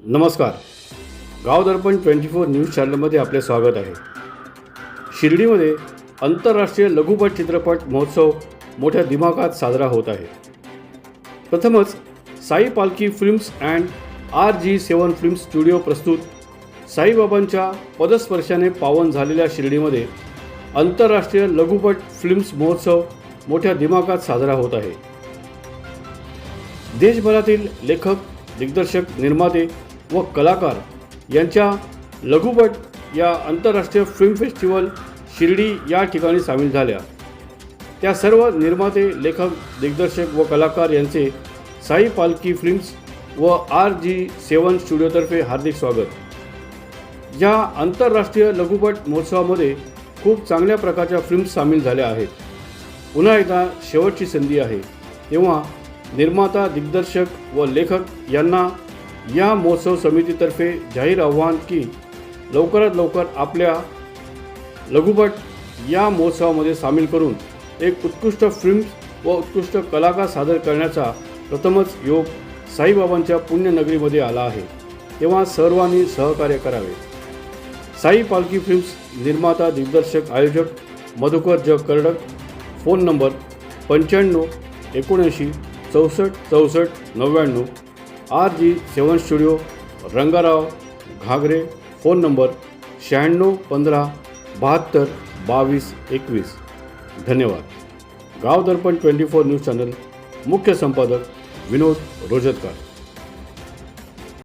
नमस्कार. गाव दर्पण 24 न्यूज चॅनलमध्ये आपले स्वागत आहे. शिर्डीमध्ये आंतरराष्ट्रीय लघुपट चित्रपट महोत्सव मोठ्या दिमाखात साजरा होत आहे. प्रथमच साई पालखी films and RG7 film studio प्रस्तुत साईबाबांच्या पदस्पर्शाने पावन झालेल्या शिर्डीमध्ये आंतरराष्ट्रीय लघुपट फिल्म्स महोत्सव मोठ्या दिमाखात साजरा होत आहे. देशभरातील लेखक, दिग्दर्शक, निर्माते व कलाकार यांच्या लघुपट या आंतरराष्ट्रीय फिल्म फेस्टिवल शिर्डी या ठिकाणी सामील झाल्या. त्या सर्व निर्माते, लेखक, दिग्दर्शक व कलाकार यांचे साई पालखी फिल्म्स व RG7 स्टुडिओतर्फे हार्दिक स्वागत. या आंतरराष्ट्रीय लघुपट महोत्सवामध्ये खूप चांगल्या प्रकारच्या फिल्म्स सामील झाल्या आहेत. पुन्हा एकदा शेवटची संधी आहे, तेव्हा निर्माता, दिग्दर्शक व लेखक यांना या महोत्सव समितीतर्फे जाहीर आव्हान की लवकरात लवकर आपल्या लघुपट या महोत्सवामध्ये सामील करून एक उत्कृष्ट फिल्म्स व उत्कृष्ट कलाकार सादर करण्याचा प्रथमच योग साईबाबांच्या पुण्यनगरीमध्ये आला आहे. तेव्हा सर्वांनी सहकार्य करावे. साई पालखी फिल्म्स निर्माता, दिग्दर्शक, आयोजक मधुकर ज. Kardak. Phone number 95 79 64 64 99. RG7 studio, Rangarao Ghagare. Phone number 96 15 72 22 21. धन्यवाद. गाव दर्पण 24 न्यूज चॅनल मुख्य संपादक विनोद रोजतकर.